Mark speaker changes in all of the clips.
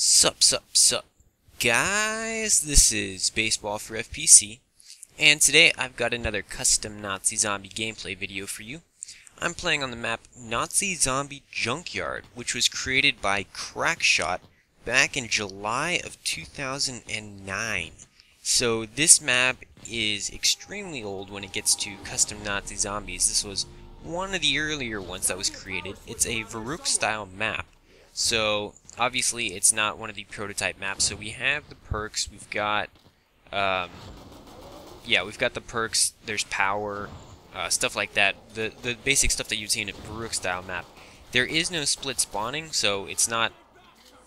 Speaker 1: Sup, guys, this is Baseball for FPC, and today I've got another custom Nazi Zombie gameplay video for you. I'm playing on the map Nazi Zombie Junkyard, which was created by Crackshot back in July of 2009. So this map is extremely old when it gets to custom Nazi zombies. This was one of the earlier ones that was created. It's a Varuk style map. So obviously it's not one of the prototype maps. So we have the perks, we've got we've got the perks, there's power, stuff like that. The basic stuff that you'd see in a Varuk style map. There is no split spawning, so it's not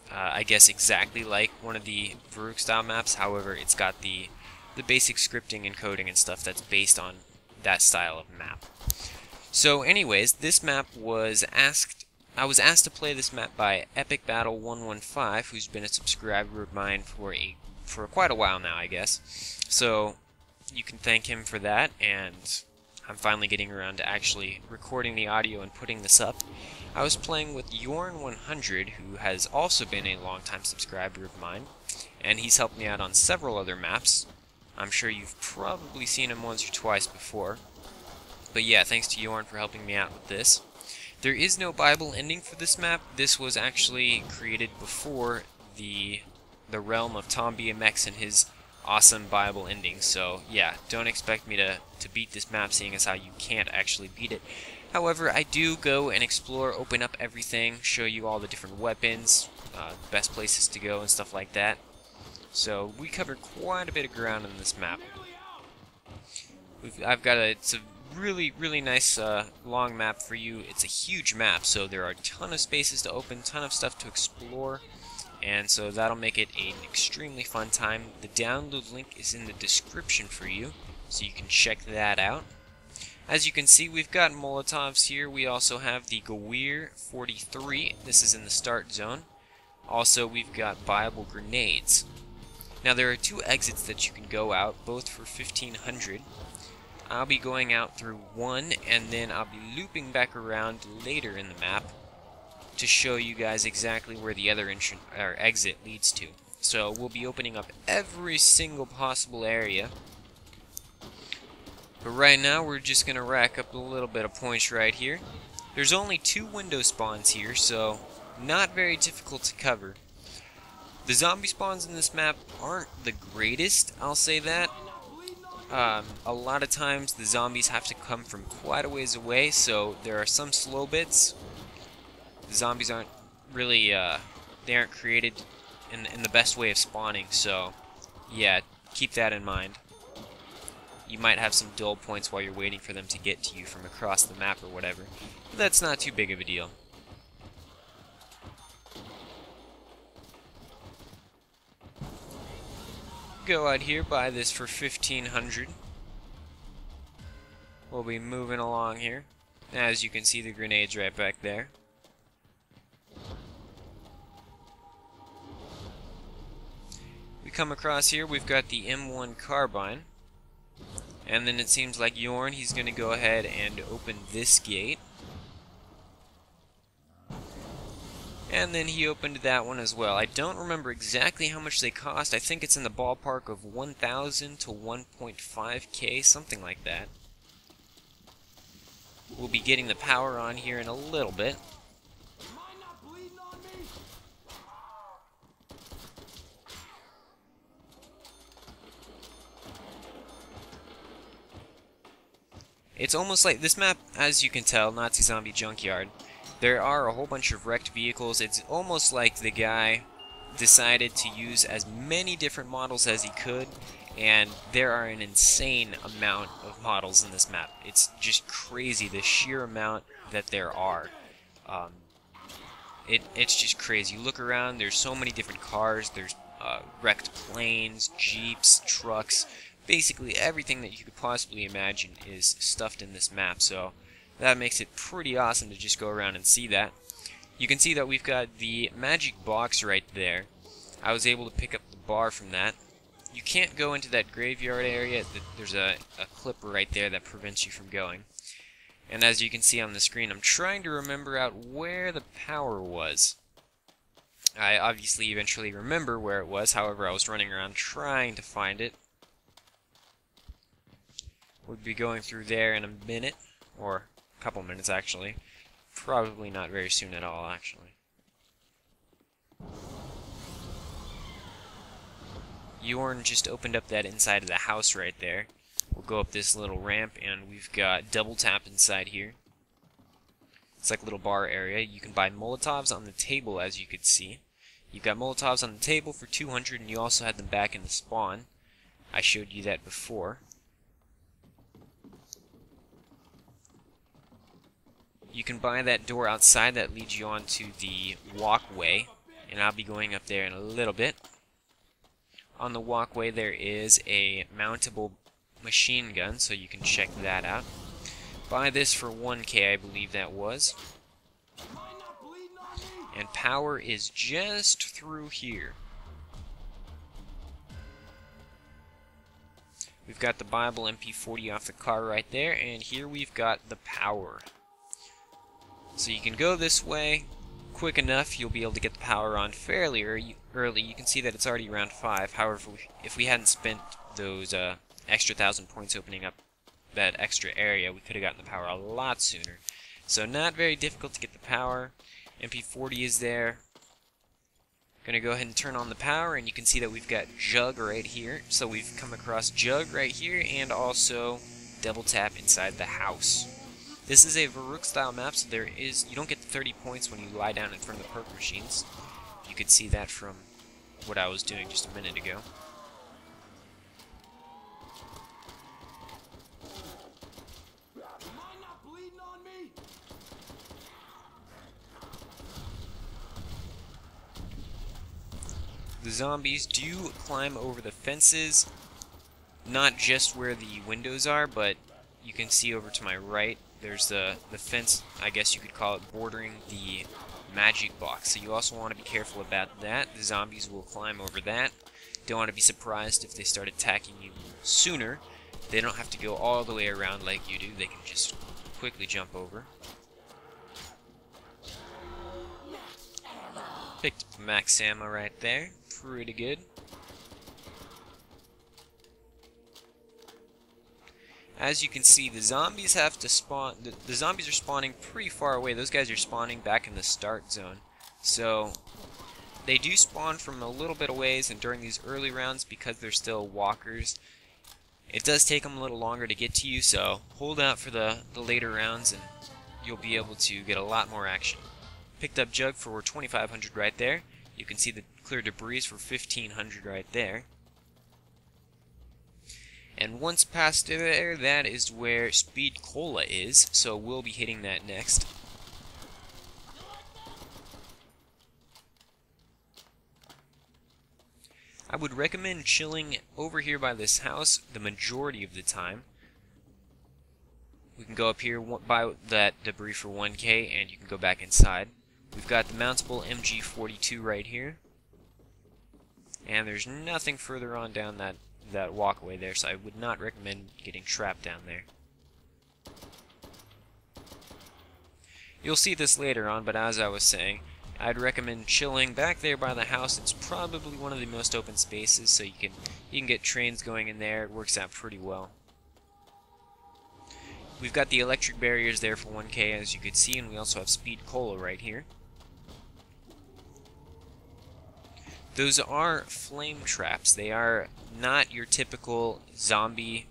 Speaker 1: I guess exactly like one of the Varuk style maps. However, it's got the basic scripting and coding and stuff that's based on that style of map. So anyways, this map was I was asked to play this map by Epic Battle 115, who's been a subscriber of mine for quite a while now, I guess. So you can thank him for that, and I'm finally getting around to actually recording the audio and putting this up. I was playing with Yorn100, who has also been a longtime subscriber of mine, and he's helped me out on several other maps. I'm sure you've probably seen him once or twice before. But yeah, thanks to Yorn for helping me out with this. There is no Bible ending for this map. This was actually created before the realm of Tom BMX and his awesome Bible ending. So yeah, don't expect me to beat this map, seeing as how you can't actually beat it. However, I do go and explore, open up everything, show you all the different weapons, best places to go and stuff like that. So we covered quite a bit of ground on this map. It's a really nice long map for you. It's a huge map, so there are a ton of spaces to open, ton of stuff to explore, and so that'll make it an extremely fun time. The download link is in the description for you, so you can check that out. As you can see, we've got Molotovs here. We also have the Gewir 43. This is in the start zone. Also, we've got Bible grenades. Now, there are two exits that you can go out, both for 1500. I'll be going out through one, and then I'll be looping back around later in the map to show you guys exactly where the other exit leads to. So we'll be opening up every single possible area. But right now we're just going to rack up a little bit of points right here. There's only 2 window spawns here, so not very difficult to cover. The zombie spawns in this map aren't the greatest, I'll say that. A lot of times the zombies have to come from quite a ways away, so there are some slow bits. The zombies aren't really, they aren't created in the best way of spawning, so yeah, keep that in mind. You might have some dull points while you're waiting for them to get to you from across the map or whatever, but that's not too big of a deal. Go out here, buy this for 1500. We'll be moving along here. As you can see, the grenades right back there. We come across here, we've got the M1 carbine. And then it seems like Yorn, he's going to go ahead and open this gate. And then he opened that one as well. I don't remember exactly how much they cost. I think it's in the ballpark of 1,000 to 1.5k, something like that. We'll be getting the power on here in a little bit. It's almost like this map, as you can tell, Nazi Zombie Junkyard. There are a whole bunch of wrecked vehicles. It's almost like the guy decided to use as many different models as he could, and there are an insane amount of models in this map. It's just crazy, the sheer amount that there are. It's just crazy. You look around, there's so many different cars, there's wrecked planes, jeeps, trucks. Basically everything that you could possibly imagine is stuffed in this map, so that makes it pretty awesome to just go around and see that. You can see that we've got the magic box right there. I was able to pick up the bar from that. You can't go into that graveyard area. There's a clipper right there that prevents you from going. And as you can see on the screen, I'm trying to remember out where the power was. I obviously eventually remember where it was, however I was running around trying to find it. We'll be going through there in a minute, or a couple minutes actually. Probably not very soon at all, actually. Yorn just opened up that inside of the house right there. We'll go up this little ramp, and we've got double tap inside here. It's like a little bar area. You can buy Molotovs on the table, as you could see. You've got Molotovs on the table for 200, and you also had them back in the spawn. I showed you that before. You can buy that door outside that leads you onto the walkway, and I'll be going up there in a little bit. On the walkway there is a mountable machine gun, so you can check that out. Buy this for 1K, I believe that was. And power is just through here. We've got the Bible MP40 off the car right there, and here we've got the power. So you can go this way quick enough, you'll be able to get the power on fairly early. You can see that it's already round 5. However, if we hadn't spent those extra 1,000 points opening up that extra area, we could have gotten the power a lot sooner. So not very difficult to get the power. MP40 is there. Gonna go ahead and turn on the power, and you can see that we've got Jug right here. So we've come across Jug right here, and also double tap inside the house. This is a Varrook style map, so you don't get the 30 points when you lie down in front of the perk machines. You could see that from what I was doing just a minute ago. The zombies do climb over the fences, not just where the windows are, but you can see over to my right, there's the fence, I guess you could call it, bordering the magic box. So you also want to be careful about that. The zombies will climb over that. Don't want to be surprised if they start attacking you sooner. They don't have to go all the way around like you do. They can just quickly jump over. Picked up max ammo right there. Pretty good. As you can see, the zombies have to spawn. The zombies are spawning pretty far away. Those guys are spawning back in the start zone. So they do spawn from a little bit of ways, and during these early rounds, because they're still walkers, it does take them a little longer to get to you. So hold out for the later rounds, and you'll be able to get a lot more action. Picked up Jug for 2,500 right there. You can see the clear debris for 1,500 right there. And once past there, that is where Speed Cola is, so we'll be hitting that next. I would recommend chilling over here by this house the majority of the time. We can go up here, buy that debris for 1K, and you can go back inside. We've got the mountable MG42 right here. And there's nothing further on down that walkway there, so I would not recommend getting trapped down there. You'll see this later on, but as I was saying, I'd recommend chilling back there by the house. It's probably one of the most open spaces, so you can get trains going in there. It works out pretty well. We've got the electric barriers there for 1K, as you could see, and we also have Speed Cola right here. Those are flame traps. They are not your typical zombie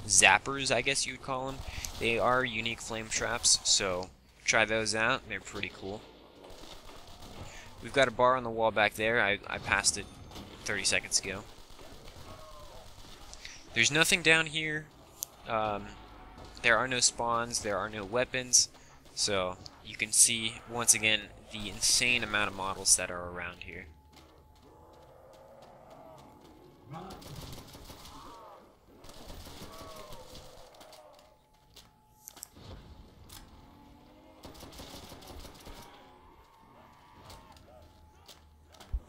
Speaker 1: zappers, I guess you would call them. They are unique flame traps, so try those out. They're pretty cool. We've got a bar on the wall back there. I passed it 30 seconds ago. There's nothing down here. There are no spawns. There are no weapons. So you can see, once again, the insane amount of models that are around here.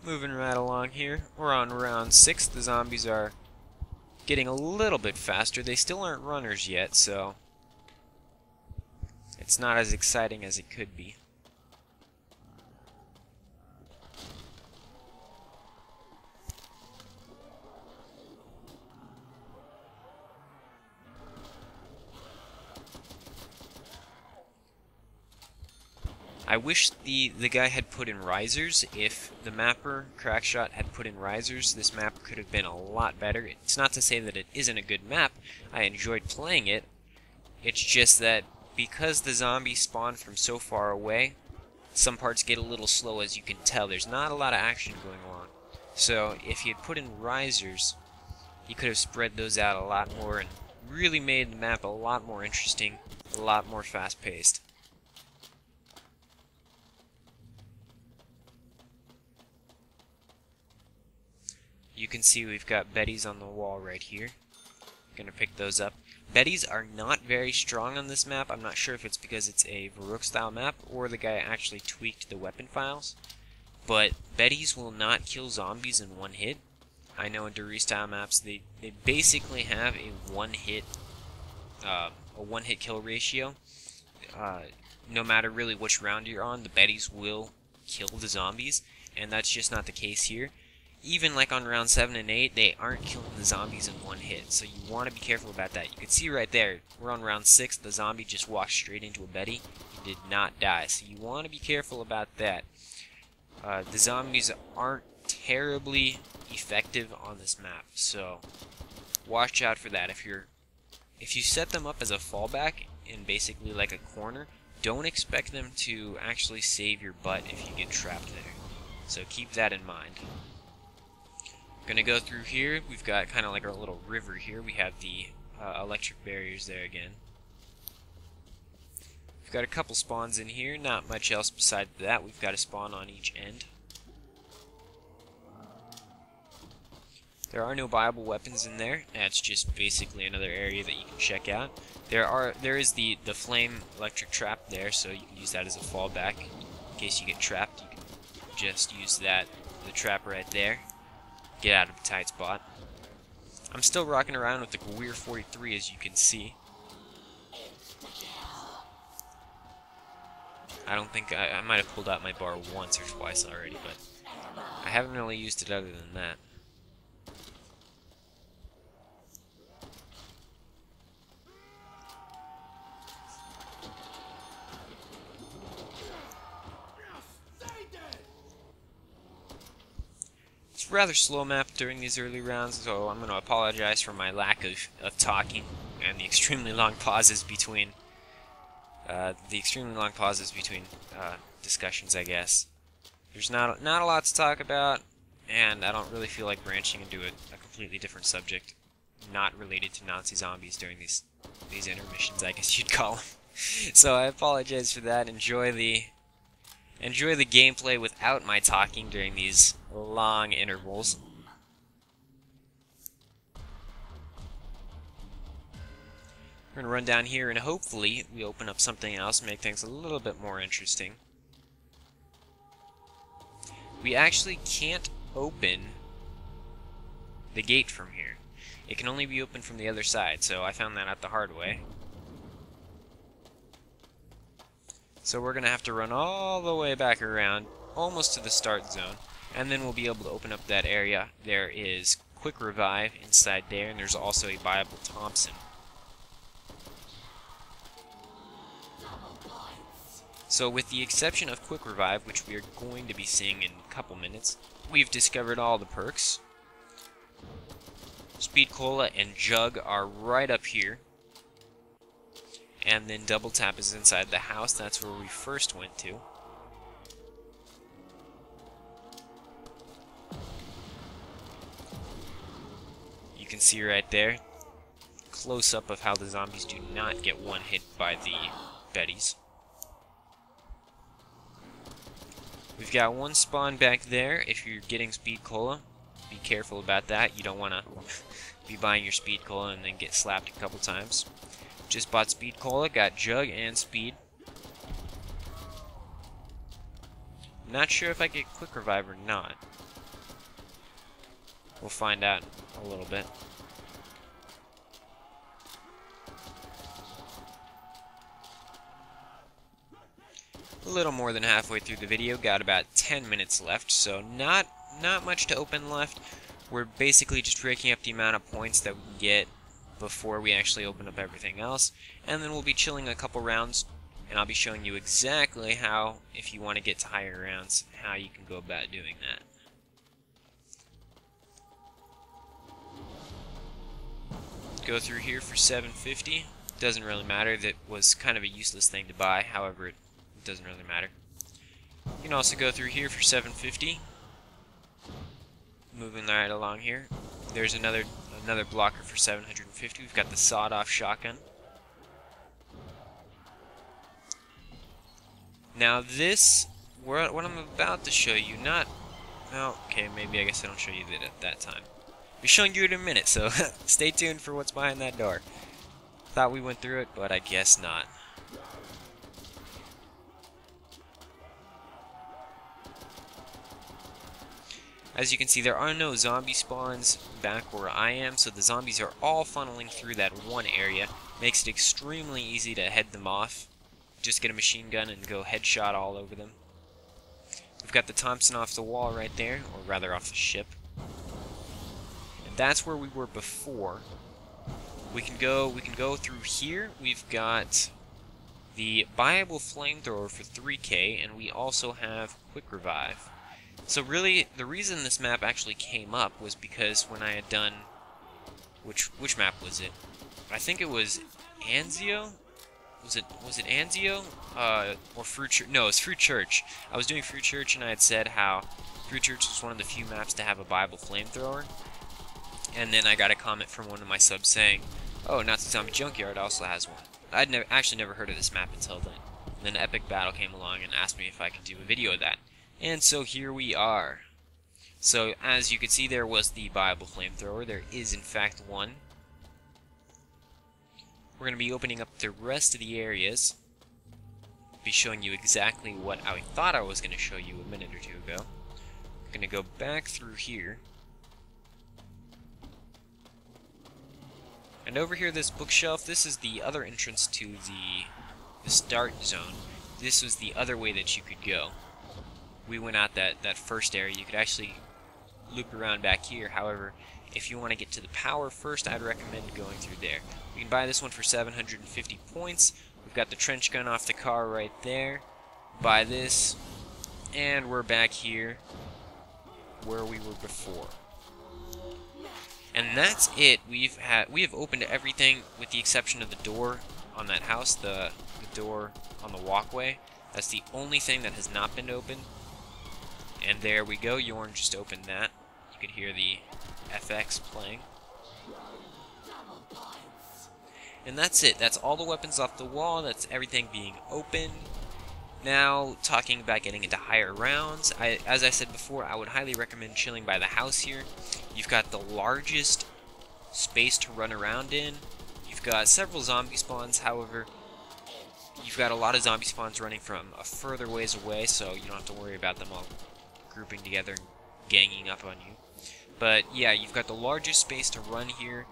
Speaker 1: Moving right along here. We're on round 6. The zombies are getting a little bit faster. They still aren't runners yet, so it's not as exciting as it could be. I wish the guy had put in risers. If the mapper, Crackshot, had put in risers, this map could have been a lot better. It's not to say that it isn't a good map. I enjoyed playing it. It's just that because the zombies spawn from so far away, some parts get a little slow, as you can tell. There's not a lot of action going on. So if he had put in risers, he could have spread those out a lot more and really made the map a lot more interesting, a lot more fast-paced. You can see we've got Betties on the wall right here. Gonna pick those up. Betties are not very strong on this map. I'm not sure if it's because it's a Varrook style map or the guy actually tweaked the weapon files. But Betties will not kill zombies in one hit. I know in Duri style maps they basically have a one hit kill ratio. No matter really which round you're on, the Betties will kill the zombies, and that's just not the case here. Even like on round 7 and 8, they aren't killing the zombies in one hit, so you want to be careful about that. You can see right there, we're on round 6, the zombie just walked straight into a Betty. He did not die, so you want to be careful about that. The zombies aren't terribly effective on this map, so watch out for that. If you set them up as a fallback in basically like a corner, don't expect them to actually save your butt if you get trapped there. So keep that in mind. Gonna go through here. We've got kind of like our little river here. We have the electric barriers there again. We've got a couple spawns in here. Not much else besides that. We've got a spawn on each end. There are no viable weapons in there. That's just basically another area that you can check out. There is the flame electric trap there, so you can use that as a fallback in case you get trapped. You can just use the trap right there. Get out of a tight spot. I'm still rocking around with the Gewehr 43, as you can see. I don't think I might have pulled out my bar once or twice already, but I haven't really used it other than that. Rather slow map during these early rounds, so I'm going to apologize for my lack of talking and the extremely long pauses between discussions, I guess. There's not a lot to talk about, and I don't really feel like branching into a completely different subject not related to Nazi zombies during these intermissions, I guess you'd call them. So I apologize for that. Enjoy the gameplay without my talking during these long intervals. We're going to run down here and hopefully we open up something else and make things a little bit more interesting. We actually can't open the gate from here. It can only be opened from the other side, so I found that out the hard way. So we're going to have to run all the way back around, almost to the start zone, and then we'll be able to open up that area. There is Quick Revive inside there, and there's also a viable Thompson. So with the exception of Quick Revive, which we are going to be seeing in a couple minutes, we've discovered all the perks. Speed Cola and Jug are right up here. And then Double Tap is inside the house. That's where we first went to. You can see right there, close-up of how the zombies do not get one hit by the Betties. We've got one spawn back there. If you're getting Speed Cola, be careful about that. You don't want to be buying your Speed Cola and then get slapped a couple times. Just bought Speed Cola, got Jug and Speed. Not sure if I get Quick Revive or not. We'll find out a little bit. A little more than halfway through the video, got about 10 minutes left, so not much to open left. We're basically just breaking up the amount of points that we can get before we actually open up everything else, and then we'll be chilling a couple rounds and I'll be showing you exactly how, if you want to get to higher rounds, how you can go about doing that. Go through here for 750. Doesn't really matter. That was kind of a useless thing to buy. However, it doesn't really matter. You can also go through here for 750. Moving right along here. There's another blocker for 750. We've got the sawed-off shotgun. Now this, what I'm about to show you, well, okay, maybe I guess I don't show you that at that time. I'll be showing you it in a minute, so stay tuned for what's behind that door. Thought we went through it, but I guess not. As you can see, there are no zombie spawns back where I am, so the zombies are all funneling through that one area. Makes it extremely easy to head them off. Just get a machine gun and go headshot all over them. We've got the Thompson off the wall right there, or rather off the ship. And that's where we were before. We can go through here. We've got the buyable flamethrower for 3K, and we also have quick revive. So really, the reason this map actually came up was because when I had done, which map was it? I think it was Anzio. Was it Anzio? Or Fruit Church? No, it was Fruit Church. I was doing Fruit Church, and I had said how Fruit Church was one of the few maps to have a buyable flamethrower. And then I got a comment from one of my subs saying, "Oh, Nazi Zombie Junkyard also has one." I'd actually never heard of this map until then. And then Epic Battle came along and asked me if I could do a video of that. And so here we are. So as you can see, there was the buyable flamethrower. There is in fact one. We're going to be opening up the rest of the areas. Be showing you exactly what I thought I was going to show you a minute or two ago. I'm going to go back through here. And over here, this bookshelf, this is the other entrance to the start zone. This was the other way that you could go. We went out that first area. You could actually loop around back here. However, if you want to get to the power first, I'd recommend going through there. We can buy this one for 750 points. We've got the trench gun off the car right there. Buy this, and we're back here where we were before. And that's it. We have opened everything with the exception of the door on that house, the door on the walkway. That's the only thing that has not been opened. And there we go. Yorn just opened that. You could hear the FX playing. And that's it. That's all the weapons off the wall. That's everything being opened. Now, talking about getting into higher rounds, as I said before, I would highly recommend chilling by the house here. You've got the largest space to run around in. You've got several zombie spawns, however, you've got a lot of zombie spawns running from a further ways away, so you don't have to worry about them all grouping together and ganging up on you. But yeah, you've got the largest space to run here,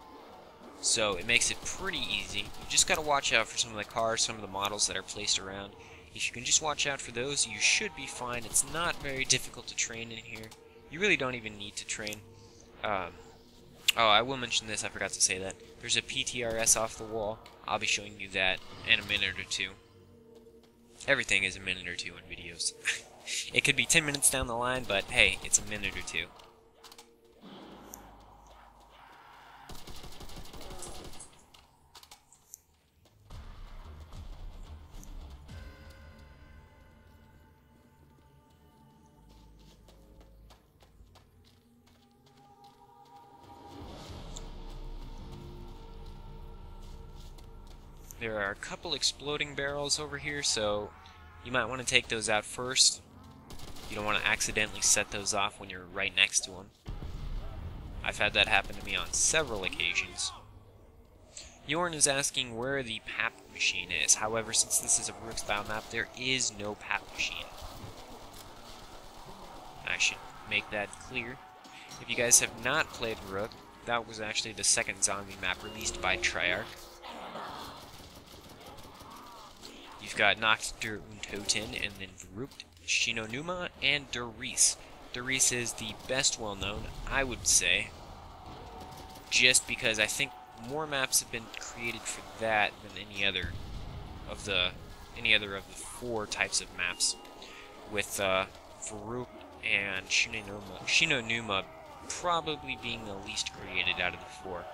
Speaker 1: so it makes it pretty easy. You just got to watch out for some of the cars, some of the models that are placed around. If you can just watch out for those, you should be fine. It's not very difficult to train in here. You really don't even need to train. Oh, I will mention this, I forgot to say that. There's a PTRS off the wall. I'll be showing you that in a minute or two. Everything is a minute or two in videos. It could be 10 minutes down the line, but hey, it's a minute or two. There are a couple exploding barrels over here, so you might want to take those out first. You don't want to accidentally set those off when you're right next to them. I've had that happen to me on several occasions. Yorn is asking where the PAP machine is. However, since this is a Rook style map, there is no PAP machine. I should make that clear. If you guys have not played Rook, that was actually the second zombie map released by Treyarch. You've got Nacht der Untoten, and then Verrückt, Shinonuma, and Der Riese. Der Riese is the best well-known, I would say, just because I think more maps have been created for that than any other of the any other of the 4 types of maps, with Farouk and Shinonuma probably being the least created out of the 4.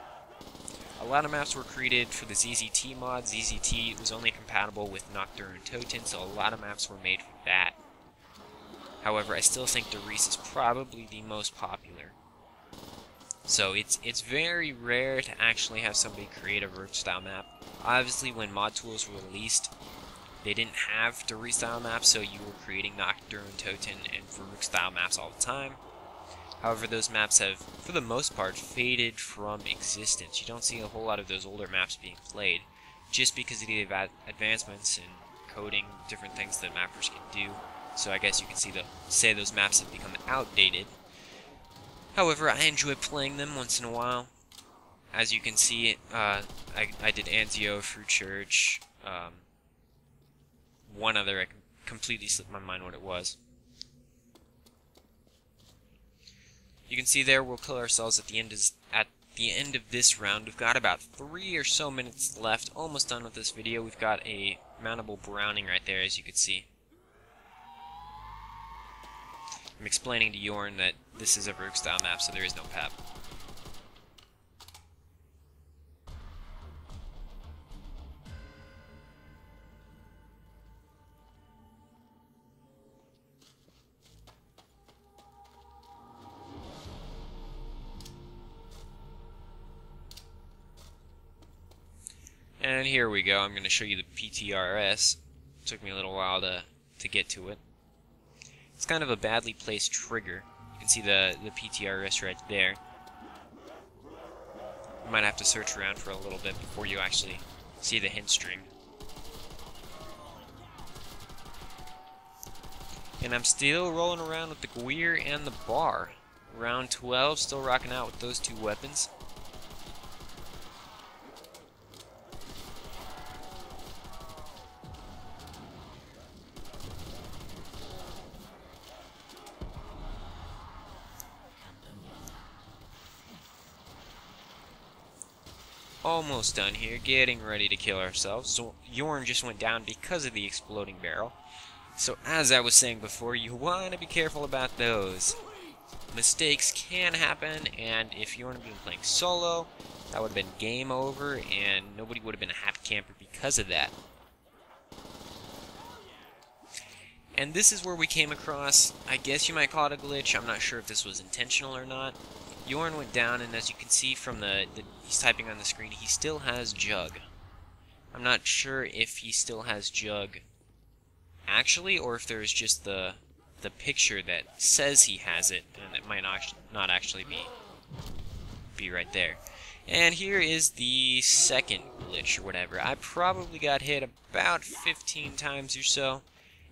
Speaker 1: A lot of maps were created for the ZZT mod. ZZT was only compatible with Nocturne and Toten, so a lot of maps were made for that. However, I still think Darice is probably the most popular. So it's very rare to actually have somebody create a Rook style map. Obviously, when mod tools were released, they didn't have Darice style maps, so you were creating Nocturne, Toten, and Farouk style maps all the time. However, those maps have, for the most part, faded from existence. You don't see a whole lot of those older maps being played, just because of the advancements in coding, different things that mappers can do. So I guess you can say those maps have become outdated. However, I enjoy playing them once in a while. As you can see, I did Anzio, Fruit Church, one other, I completely slipped my mind what it was. You can see there we'll kill ourselves at the end of this round. We've got about 3 or so minutes left, almost done with this video. We've got a mountable Browning right there, as you can see. I'm explaining to Yorn that this is a Rook style map, so there is no PAP. And here we go. I'm going to show you the PTRS. It took me a little while to get to it. It's kind of a badly placed trigger. You can see the PTRS right there. You might have to search around for a little bit before you actually see the hint string. And I'm still rolling around with the Gwir and the Bar. Round 12, still rocking out with those 2 weapons. Almost done here, getting ready to kill ourselves. So Yorn just went down because of the exploding barrel. So as I was saying before, you want to be careful about those. Mistakes can happen, and if Yorn had been playing solo, that would have been game over, and nobody would have been a happy camper because of that. And this is where we came across, I guess you might call it a glitch. I'm not sure if this was intentional or not. Yorn went down, and as you can see from he's typing on the screen, he still has Jug. I'm not sure if he still has Jug actually, or if there's just the picture that says he has it, and it might not actually be right there. And here is the second glitch or whatever. I probably got hit about 15 times or so,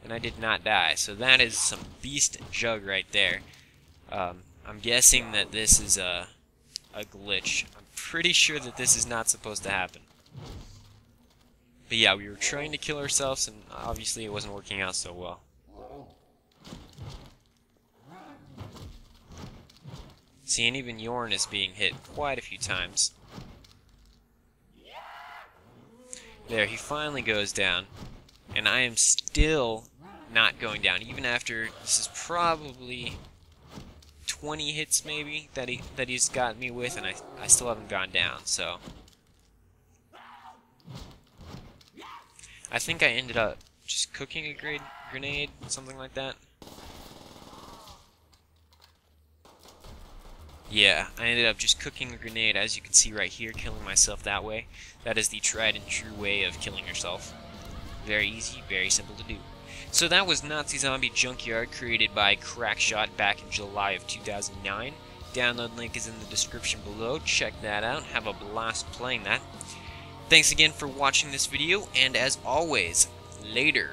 Speaker 1: and I did not die. So that is some beast Jug right there. I'm guessing that this is a glitch. I'm pretty sure that this is not supposed to happen. But yeah, we were trying to kill ourselves, and obviously it wasn't working out so well. See, and even Yorn is being hit quite a few times. There, he finally goes down, and I am still not going down, even after this is probably 20 hits maybe that he's got me with, and I still haven't gone down. So I think I ended up just cooking a grenade, something like that. Yeah, I ended up just cooking a grenade, as you can see right here, killing myself that way. That is the tried and true way of killing yourself. Very easy, very simple to do. So that was Nazi Zombie Junkyard, created by Crackshot back in July of 2009. Download link is in the description below. Check that out. Have a blast playing that. Thanks again for watching this video, and as always, later.